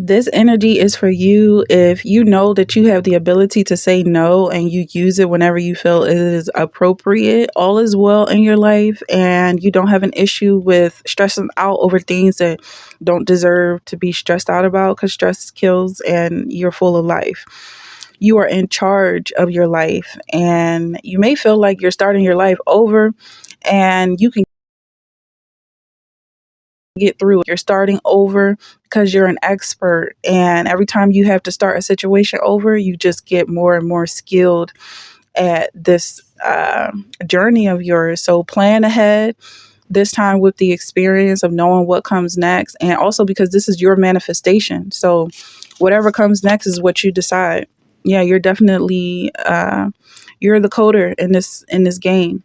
This energy is for you if you know that you have the ability to say no and you use it whenever you feel it is appropriate. All is well in your life and you don't have an issue with stressing out over things that don't deserve to be stressed out about, because stress kills and you're full of life. You are in charge of your life and you may feel like you're starting your life over, and you can get through it. You're starting over because you're an expert. And every time you have to start a situation over, you just get more and more skilled at this journey of yours. So plan ahead, this time with the experience of knowing what comes next. And also because this is your manifestation. So whatever comes next is what you decide. Yeah, you're definitely you're the coder in this game.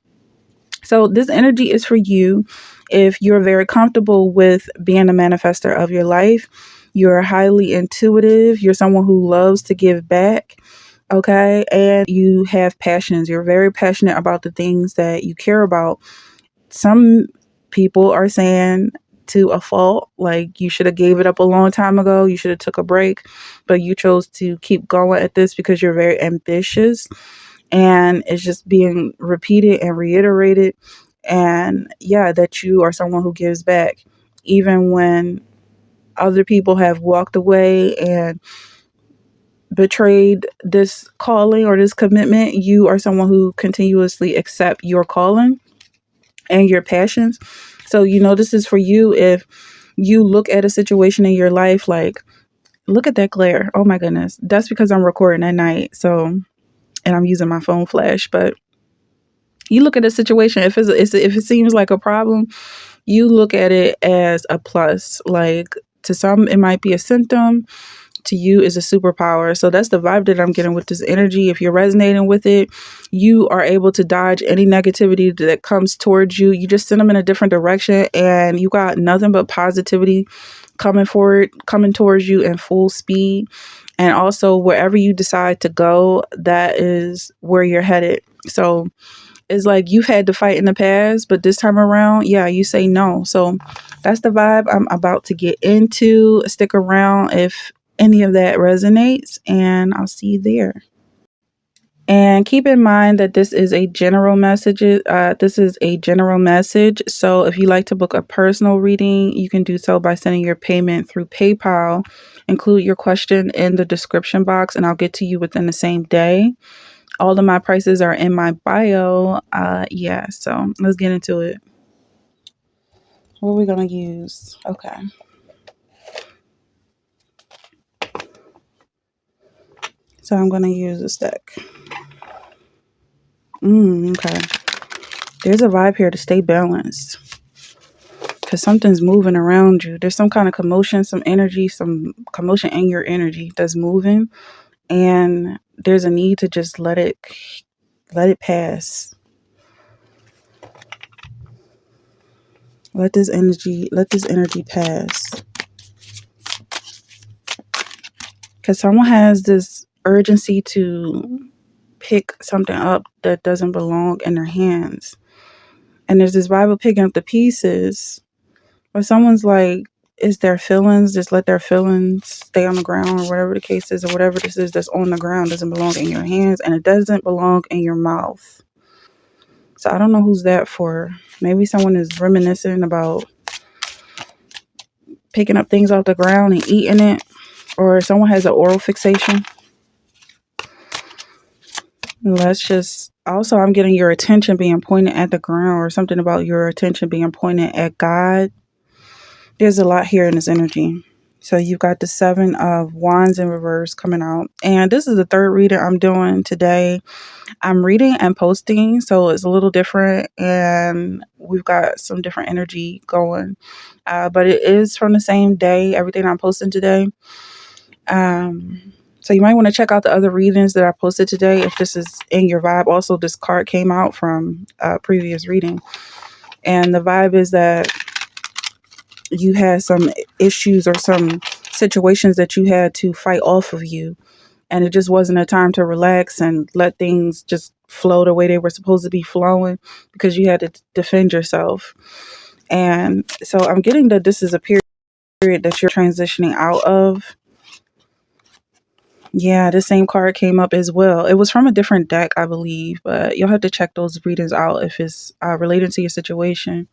So this energy is for you if you're very comfortable with being a manifester of your life. You're highly intuitive. You're someone who loves to give back. Okay. And you have passions. You're very passionate about the things that you care about. Some people are saying to a fault, like you should have gave it up a long time ago. You should have took a break, but you chose to keep going at this because you're very ambitious, and it's just being repeated and reiterated. And yeah, that you are someone who gives back even when other people have walked away and betrayed this calling or this commitment. You are someone who continuously accept your calling and your passions. So this is for you if you look at a situation in your life like, look at that glare, oh my goodness, that's because I'm recording at night, so, and I'm using my phone flash. But you look at a situation, if if it seems like a problem, you look at it as a plus. Like, to some it might be a symptom, to you is a superpower. So that's the vibe that I'm getting with this energy. If you're resonating with it, you are able to dodge any negativity that comes towards you. You just send them in a different direction, and you got nothing but positivity coming towards you in full speed. And also, wherever you decide to go, that is where you're headed. So it's like you've had to fight in the past, but this time around, yeah, you say no. So that's the vibe I'm about to get into. Stick around if any of that resonates, and I'll see you there. And keep in mind that this is a general message. This is a general message. So if you like to book a personal reading, you can do so by sending your payment through PayPal. Include your question in the description box, and I'll get to you within the same day. All of my prices are in my bio. Yeah, so let's get into it. What are we gonna use? Okay. So I'm gonna use this deck. Okay. There's a vibe here to stay balanced, because something's moving around you. There's some kind of commotion, some energy, some commotion in your energy that's moving, and there's a need to just let it pass. Let this energy pass. Because someone has this urgency to pick something up that doesn't belong in their hands. And there's this vibe of picking up the pieces, but someone's like, it's their feelings, just let their feelings stay on the ground, or whatever the case is, or whatever this is that's on the ground doesn't belong in your hands, and it doesn't belong in your mouth. So I don't know who's that for. Maybe someone is reminiscing about picking up things off the ground and eating it, or someone has an oral fixation. Also, I'm getting your attention being pointed at the ground, or something about your attention being pointed at God. There's a lot here in this energy. So you've got the 7 of Wands in reverse coming out. And this is the third reading I'm doing today. I'm reading and posting, so it's a little different, and we've got some different energy going. But it is from the same day, everything I'm posting today. So you might want to check out the other readings that I posted today if this is in your vibe. Also, this card came out from a previous reading. And the vibe is that you had some issues or some situations that you had to fight off of you. And it just wasn't a time to relax and let things just flow the way they were supposed to be flowing, because you had to defend yourself. And so I'm getting that this is a period that you're transitioning out of. Yeah, the same card came up as well. It was from a different deck, I believe, but you'll have to check those readings out if it's related to your situation.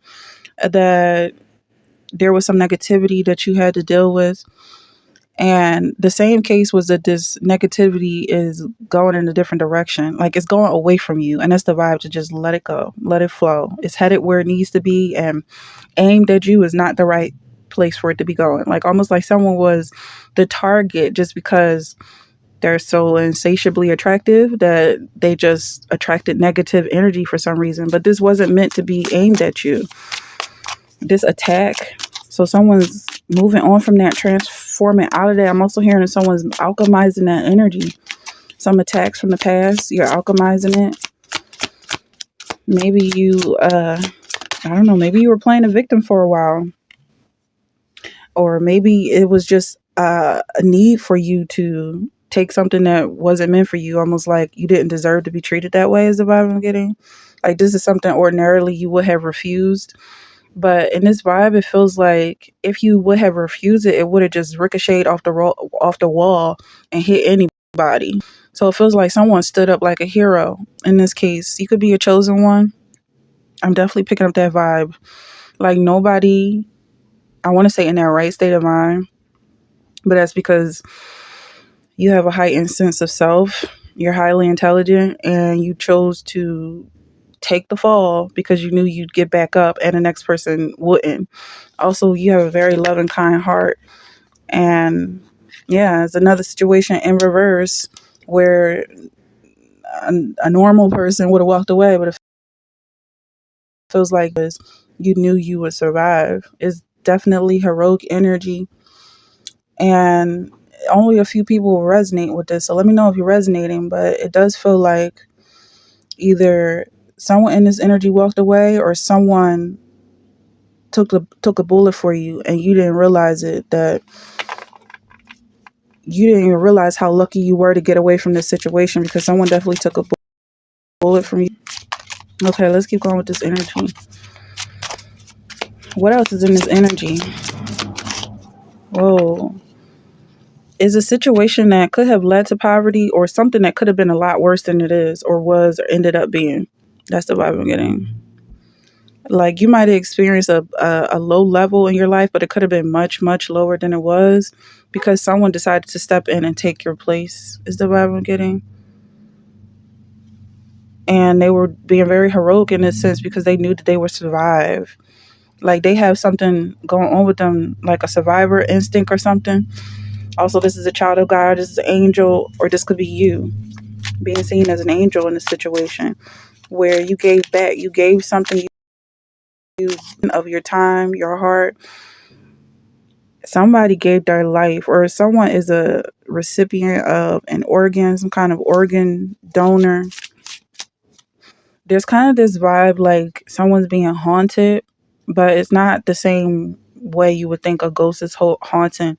That there was some negativity that you had to deal with. And the same case was that this negativity is going in a different direction. Like it's going away from you. And that's the vibe, to just let it go, let it flow. It's headed where it needs to be, and aimed at you is not the right place for it to be going. Like almost like someone was the target just because they're so insatiably attractive that they just attracted negative energy for some reason. But this wasn't meant to be aimed at you, this attack. So someone's moving on from that, transforming out of that. I'm also hearing that someone's alchemizing that energy. Some attacks from the past, you're alchemizing it. Maybe you, I don't know, maybe you were playing a victim for a while. Or maybe it was just a need for you to take something that wasn't meant for you, almost like you didn't deserve to be treated that way, is the vibe I'm getting. Like this is something ordinarily you would have refused. But in this vibe, it feels like if you would have refused it, it would have just ricocheted off the wall and hit anybody. So it feels like someone stood up like a hero. In this case, you could be a chosen one. I'm definitely picking up that vibe. Like nobody, I want to say in that right state of mind, but that's because you have a heightened sense of self. You're highly intelligent, and you chose to take the fall because you knew you'd get back up and the next person wouldn't. Also, you have a very loving, kind heart. And yeah, it's another situation in reverse where a normal person would have walked away, but it feels like this, you knew you would survive. It's definitely heroic energy, and only a few people will resonate with this. So let me know if you're resonating, but it does feel like either someone in this energy walked away or someone took a bullet for you and you didn't realize it, that you didn't even realize how lucky you were to get away from this situation because someone definitely took a bullet from you. Okay, let's keep going with this energy. What else is in this energy? Whoa. Is a situation that could have led to poverty or something that could have been a lot worse than it is or was or ended up being. That's the vibe I'm getting. Like you might have experienced a low level in your life, but it could have been much, much lower than it was because someone decided to step in and take your place, is the vibe I'm getting. And they were being very heroic in this sense because they knew that they would survive. Like they have something going on with them, like a survivor instinct or something. Also, this is a child of God, this is an angel, or this could be you being seen as an angel in this situation where you gave back, you gave something of your time, your heart. Somebody gave their life, or someone is a recipient of an organ, some kind of organ donor. There's kind of this vibe like someone's being haunted, but it's not the same way you would think a ghost is haunting.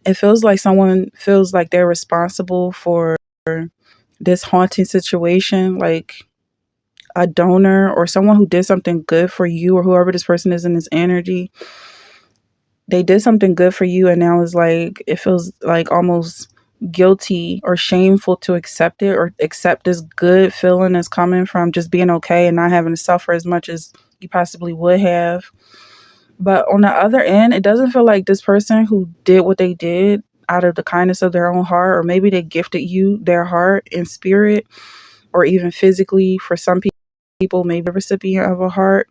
It feels like someone feels like they're responsible for this haunting situation, like a donor or someone who did something good for you or whoever this person is in this energy. They did something good for you, and now it's like it feels like almost guilty or shameful to accept it or accept this good feeling that's coming from just being okay and not having to suffer as much as you possibly would have. But on the other end, it doesn't feel like this person who did what they did out of the kindness of their own heart, or maybe they gifted you their heart and spirit, or even physically for some people, maybe a recipient of a heart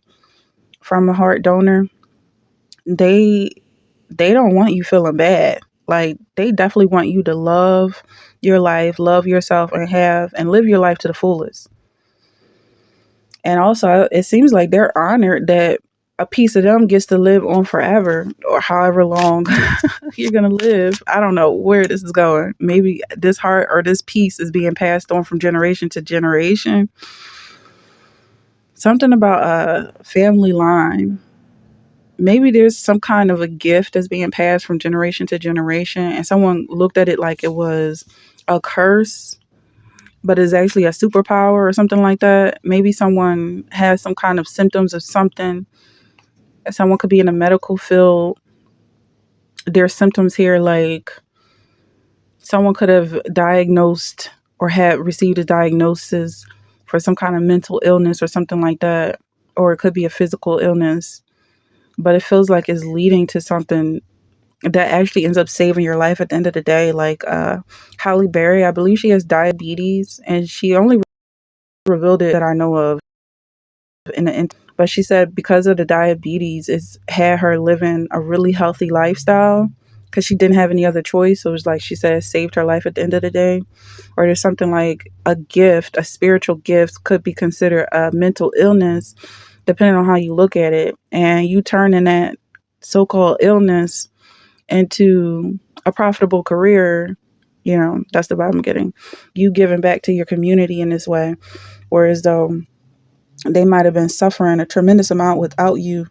from a heart donor. They don't want you feeling bad. Like they definitely want you to love your life, love yourself, and have and live your life to the fullest. And also, it seems like they're honored that a piece of them gets to live on forever or however long you're going to live. I don't know where this is going. Maybe this heart or this piece is being passed on from generation to generation. Something about a family line. Maybe there's some kind of a gift that's being passed from generation to generation, and someone looked at it like it was a curse, but it's actually a superpower or something like that. Maybe someone has some kind of symptoms of something. Someone could be in the medical field. There's symptoms here like Someone could have diagnosed or had received a diagnosis for some kind of mental illness or something like that, or it could be a physical illness, but it feels like it's leading to something that actually ends up saving your life at the end of the day. Like Halle Berry, I believe she has diabetes, and she only revealed it that I know of in but she said because of the diabetes, it's had her living a really healthy lifestyle because she didn't have any other choice. So it was like she said, it saved her life at the end of the day. Or there's something like a gift, a spiritual gift could be considered a mental illness, depending on how you look at it. And you turn in that so-called illness into a profitable career, that's the vibe I'm getting. You giving back to your community in this way, whereas though they might have been suffering a tremendous amount without you.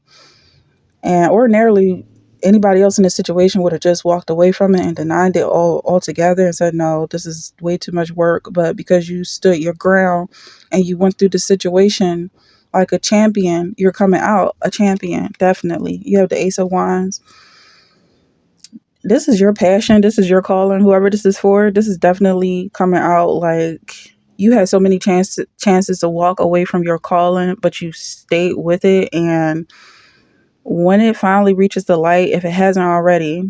And ordinarily, anybody else in this situation would have just walked away from it and denied it all altogether and said, no, this is way too much work. But because you stood your ground and you went through the situation like a champion, you're coming out a champion, definitely. You have the Ace of Wands. This is your passion. This is your calling. Whoever this is for, this is definitely coming out like you had so many chances to walk away from your calling, but you stayed with it. And when it finally reaches the light, if it hasn't already,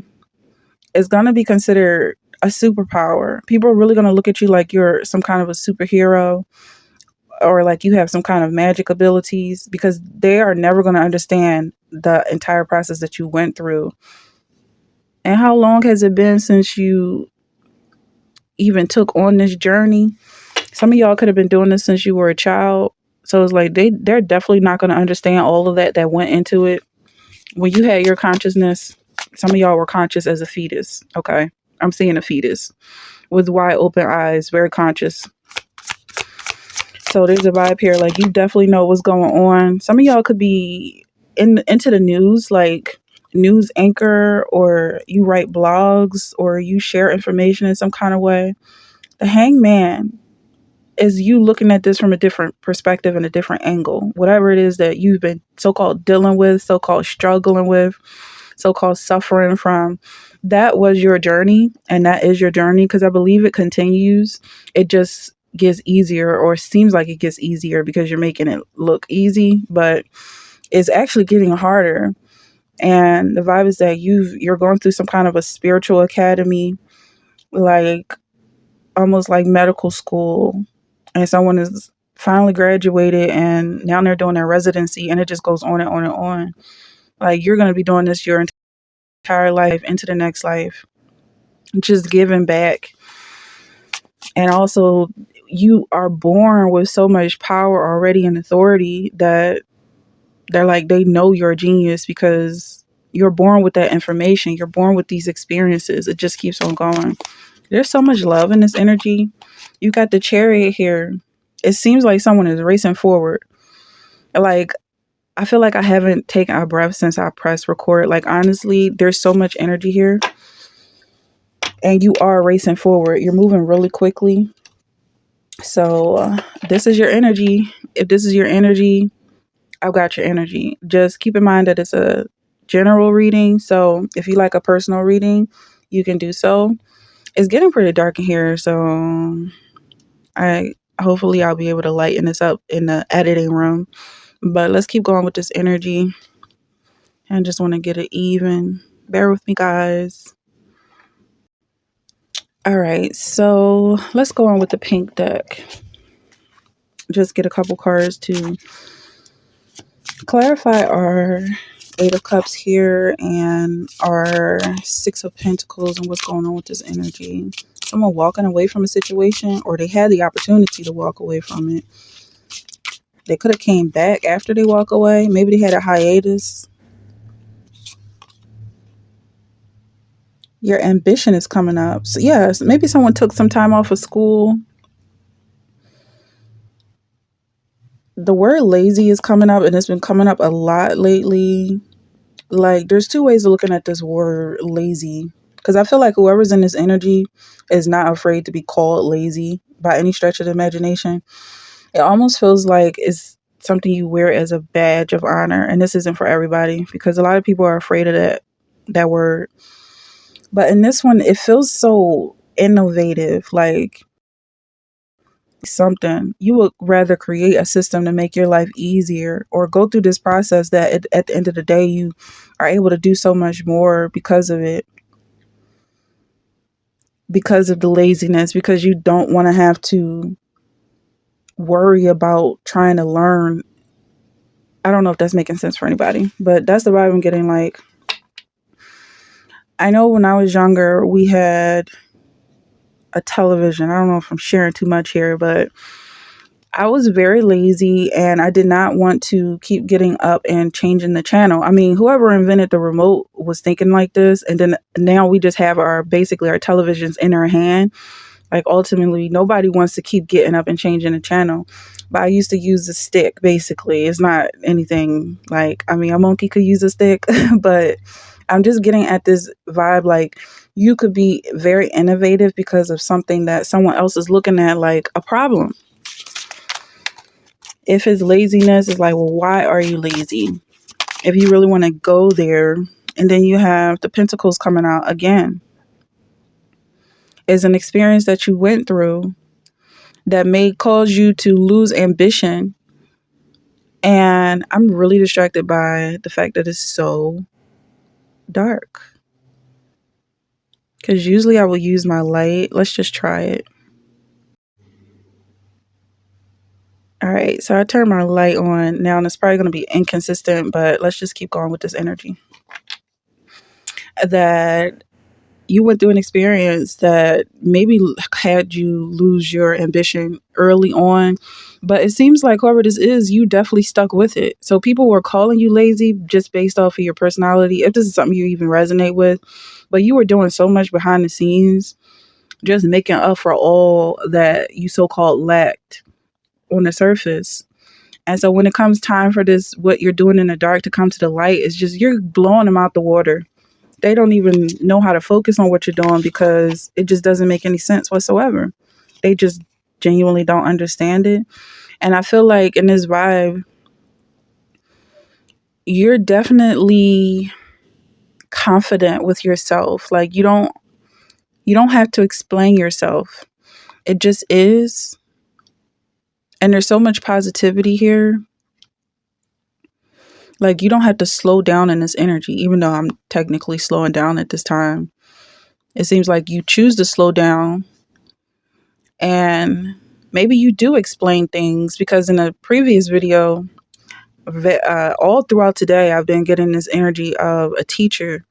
it's going to be considered a superpower. People are really going to look at you like you're some kind of a superhero or like you have some kind of magic abilities, because they are never going to understand the entire process that you went through. And how long has it been since you even took on this journey? Some of y'all could have been doing this since you were a child. So it's like they're definitely not going to understand all of that went into it. When you had your consciousness, some of y'all were conscious as a fetus. Okay. I'm seeing a fetus with wide open eyes, very conscious. So there's a vibe here. Like you definitely know what's going on. Some of y'all could be into the news, like news anchor, or you write blogs, or you share information in some kind of way. The Hangman is you looking at this from a different perspective and a different angle. Whatever it is that you've been so-called dealing with, so-called struggling with, so-called suffering from, that was your journey, and that is your journey, because I believe it continues. It just gets easier, or seems like it gets easier because you're making it look easy, but it's actually getting harder. And the vibe is that you're going through some kind of a spiritual academy, like almost like medical school, and someone is finally graduated and now they're doing their residency, and it just goes on and on and on. Like you're going to be doing this your entire life into the next life, just giving back. And also you are born with so much power already and authority that they're like, they know you're a genius because you're born with that information. You're born with these experiences. It just keeps on going. There's so much love in this energy. You got the Chariot here. It seems like someone is racing forward. Like, I feel like I haven't taken a breath since I pressed record. Like, honestly, there's so much energy here. And you are racing forward. You're moving really quickly. So this is your energy. If this is your energy, I've got your energy. Just keep in mind that it's a general reading. So if you like a personal reading, you can do so. It's getting pretty dark in here. So hopefully I'll be able to lighten this up in the editing room. But let's keep going with this energy. I just want to get it even. Bear with me, guys. All right, so let's go on with the pink deck. Just get a couple cards to clarify our Eight of Cups here and our Six of Pentacles and what's going on with this energy. Someone walking away from a situation, or they had the opportunity to walk away from it. They could have came back after they walk away. Maybe they had a hiatus. Your ambition is coming up. So yes, maybe someone took some time off of school. The word lazy is coming up, and it's been coming up a lot lately. Like, there's two ways of looking at this word lazy, because I feel like whoever's in this energy is not afraid to be called lazy by any stretch of the imagination. It almost feels like it's something you wear as a badge of honor, and this isn't for everybody, because a lot of people are afraid of that word. But in this one, it feels so innovative, like something, you would rather create a system to make your life easier or go through this process that at the end of the day, you are able to do so much more because of it, because of the laziness, because you don't want to have to worry about trying to learn. I don't know if that's making sense for anybody, but that's the vibe I'm getting. Like, I know when I was younger, we had a television. I don't know if I'm sharing too much here, but I was very lazy and I did not want to keep getting up and changing the channel. I mean, whoever invented the remote was thinking like this. And then now we just have basically our televisions in our hand. Like, ultimately, nobody wants to keep getting up and changing the channel. But I used to use a stick, basically. It's not anything like, I mean, a monkey could use a stick, but I'm just getting at this vibe. Like, you could be very innovative because of something that someone else is looking at like a problem. If it's laziness, it's like, well, why are you lazy? If you really want to go there, and then you have the pentacles coming out again. Is an experience that you went through that may cause you to lose ambition. And I'm really distracted by the fact that it's so dark. Because usually I will use my light. Let's just try it. All right, so I turned my light on now, and it's probably going to be inconsistent, but let's just keep going with this energy. That you went through an experience that maybe had you lose your ambition early on, but it seems like whoever this is, you definitely stuck with it. So people were calling you lazy just based off of your personality, if this is something you even resonate with, but you were doing so much behind the scenes, just making up for all that you so-called lacked on the surface. And so when it comes time for this, what you're doing in the dark to come to the light, it's just, you're blowing them out the water. They don't even know how to focus on what you're doing because it just doesn't make any sense whatsoever. They just genuinely don't understand it. And I feel like in this vibe, you're definitely confident with yourself. Like, you don't have to explain yourself. It just is. And there's so much positivity here. Like, you don't have to slow down in this energy, even though I'm technically slowing down at this time. It seems like you choose to slow down, and maybe you do explain things, because in a previous video, all throughout today, I've been getting this energy of a teacher,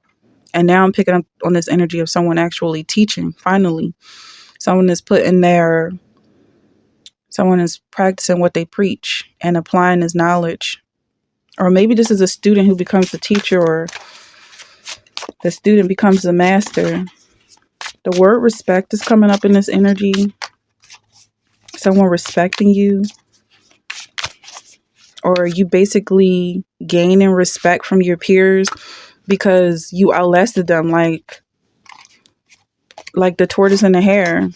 and now I'm picking up on this energy of someone actually teaching. Finally, someone is someone is practicing what they preach and applying this knowledge. Or maybe this is a student who becomes the teacher, or the student becomes the master. The word respect is coming up in this energy. Someone respecting you, or you basically gaining respect from your peers because you outlasted them, like the tortoise and the hare.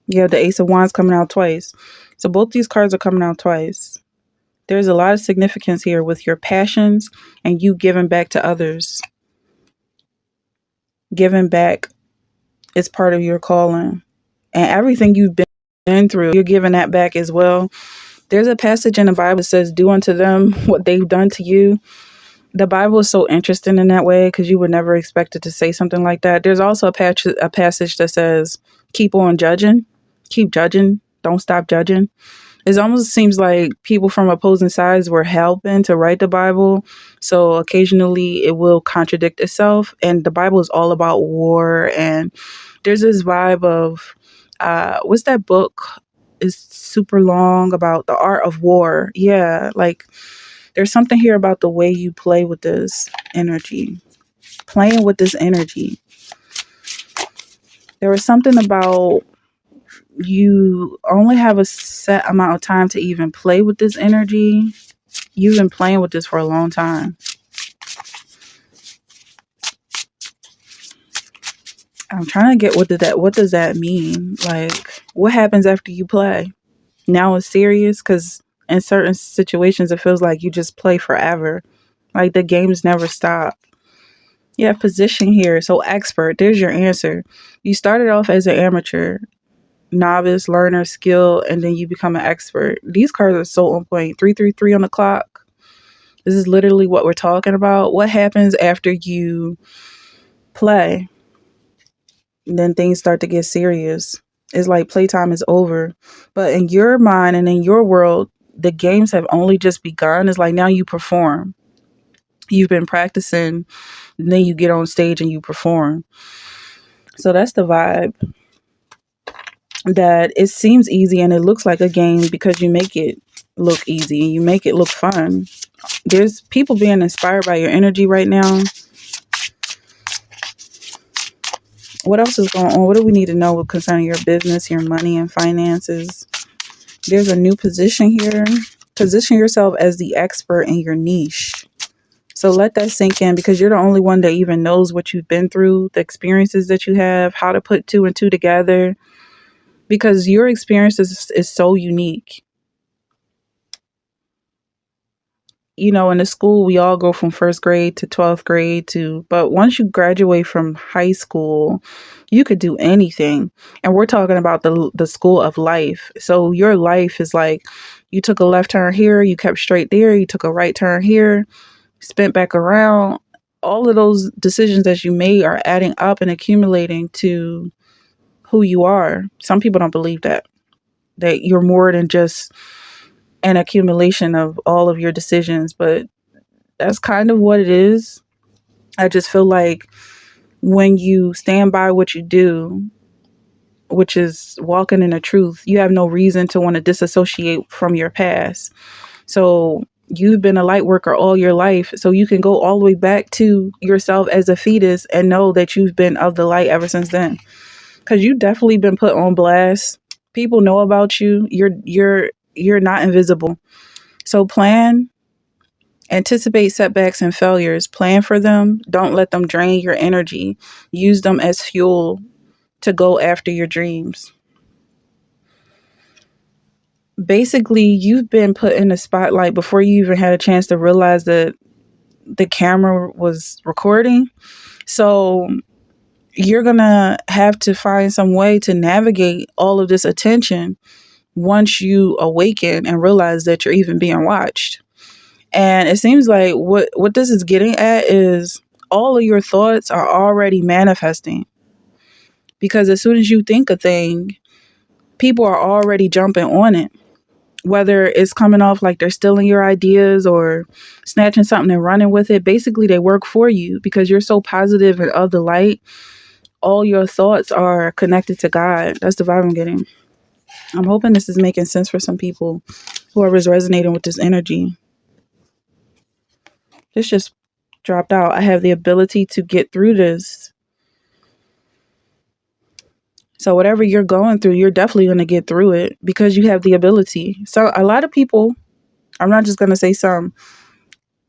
You have the Ace of Wands coming out twice. So both these cards are coming out twice. There's a lot of significance here with your passions and you giving back to others. Giving back is part of your calling. And everything you've been through, you're giving that back as well. There's a passage in the Bible that says, do unto them what they've done to you. The Bible is so interesting in that way because you would never expect it to say something like that. There's also a passage that says, keep on judging. Keep judging. Don't stop judging. It almost seems like people from opposing sides were helping to write the Bible. So occasionally it will contradict itself. And the Bible is all about war. And there's this vibe of, what's that book? It's super long about the art of war. Yeah, like there's something here about the way you play with this energy. Playing with this energy. There was something about you only have a set amount of time to even play with this energy. You've been playing with this for a long time. I'm trying to get what does that mean? Like, what happens after you play? Now it's serious, because in certain situations it feels like you just play forever. Like the games never stop. You have position here. So expert, there's your answer. You started off as an amateur, novice, learner, skill, and then you become an expert. These cards are so on point. 333 on the clock. This is literally what we're talking about. What happens after you play? Then things start to get serious. It's like playtime is over. But in your mind and in your world, the games have only just begun. It's like now you perform. You've been practicing, and then you get on stage and you perform. So that's the vibe, that it seems easy and it looks like a game because you make it look easy. You make it look fun. There's people being inspired by your energy right now. What else is going on? What do we need to know concerning your business, your money, and finances? There's a new position here. Position yourself as the expert in your niche. So let that sink in, because you're the only one that even knows what you've been through, the experiences that you have, how to put two and two together, because your experience is so unique. You know, in the school, we all go from first grade to 12th grade but once you graduate from high school, you could do anything. And we're talking about the school of life. So your life is like, you took a left turn here, you kept straight there, you took a right turn here, spent back around. All of those decisions that you made are adding up and accumulating to who you are. Some people don't believe that you're more than just an accumulation of all of your decisions, but that's kind of what it is. I just feel like when you stand by what you do, which is walking in the truth, you have no reason to want to disassociate from your past. So you've been a light worker all your life, so you can go all the way back to yourself as a fetus and know that you've been of the light ever since then. Because you've definitely been put on blast. People know about you. You're not invisible. So anticipate setbacks and failures. Plan for them. Don't let them drain your energy. Use them as fuel to go after your dreams. Basically, you've been put in the spotlight before you even had a chance to realize that the camera was recording. So you're going to have to find some way to navigate all of this attention once you awaken and realize that you're even being watched. And it seems like what this is getting at is all of your thoughts are already manifesting. Because as soon as you think a thing, people are already jumping on it. Whether it's coming off like they're stealing your ideas or snatching something and running with it, basically they work for you because you're so positive and of the light. All your thoughts are connected to God. That's the vibe I'm getting. I'm hoping this is making sense for some people who are resonating with this energy. This just dropped out. I have the ability to get through this. So whatever you're going through, you're definitely going to get through it because you have the ability. So a lot of people, I'm not just going to say some,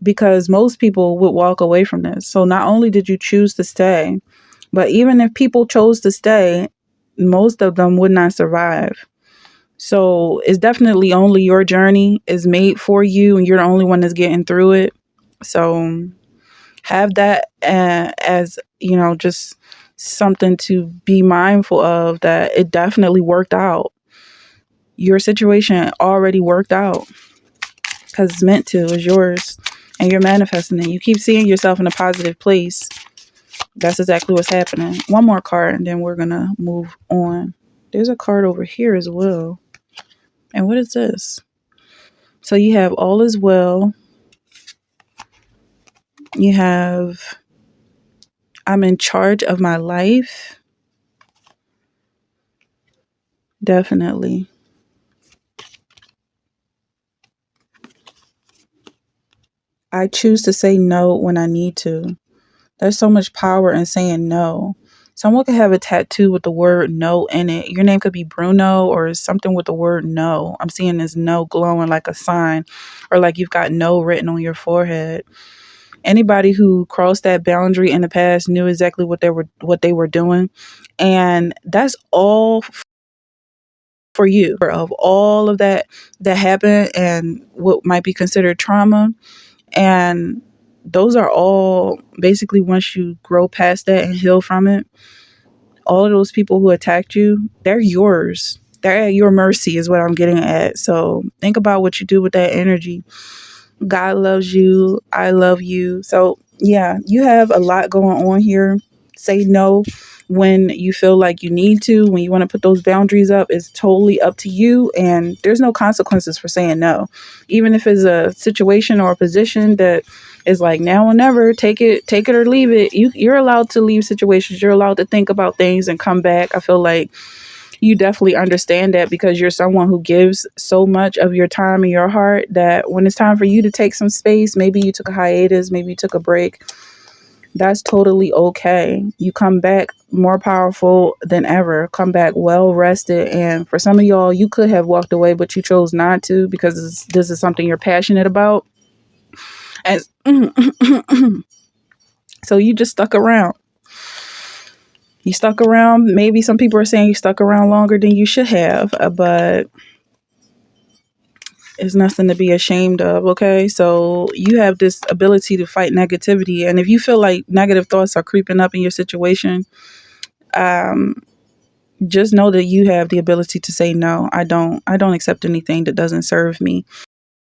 because most people would walk away from this. So not only did you choose to stay, but even if people chose to stay, most of them would not survive. So it's definitely only your journey is made for you and you're the only one that's getting through it. So have that as, just something to be mindful of, that it definitely worked out. Your situation already worked out because it's meant to, it's yours, and you're manifesting it. You keep seeing yourself in a positive place. That's exactly what's happening. One more card and then we're going to move on. There's a card over here as well. And what is this? So you have all is well. You have I'm in charge of my life. Definitely. I choose to say no when I need to. There's so much power in saying no. Someone could have a tattoo with the word no in it. Your name could be Bruno or something with the word no. I'm seeing this no glowing like a sign, or like you've got no written on your forehead. Anybody who crossed that boundary in the past knew exactly what they were doing. And that's all for you. Of all of that happened and what might be considered trauma, and those are all basically, once you grow past that and heal from it, all of those people who attacked you, they're yours. They're at your mercy, is what I'm getting at. So think about what you do with that energy. God loves you. I love you. So, yeah, you have a lot going on here. Say no when you feel like you need to, when you want to put those boundaries up. It's totally up to you. And there's no consequences for saying no. Even if it's a situation or a position that is like now or never, take it or leave it. You're allowed to leave situations. You're allowed to think about things and come back. I feel like you definitely understand that because you're someone who gives so much of your time and your heart that when it's time for you to take some space, maybe you took a hiatus, maybe you took a break, that's totally okay. You come back more powerful than ever, come back well rested. And for some of y'all, you could have walked away, but you chose not to because this is something you're passionate about. And so you just stuck around. You stuck around. Maybe some people are saying you stuck around longer than you should have, but it's nothing to be ashamed of. Okay. So you have this ability to fight negativity. And if you feel like negative thoughts are creeping up in your situation, um, just know that you have the ability to say, no, I don't accept anything that doesn't serve me.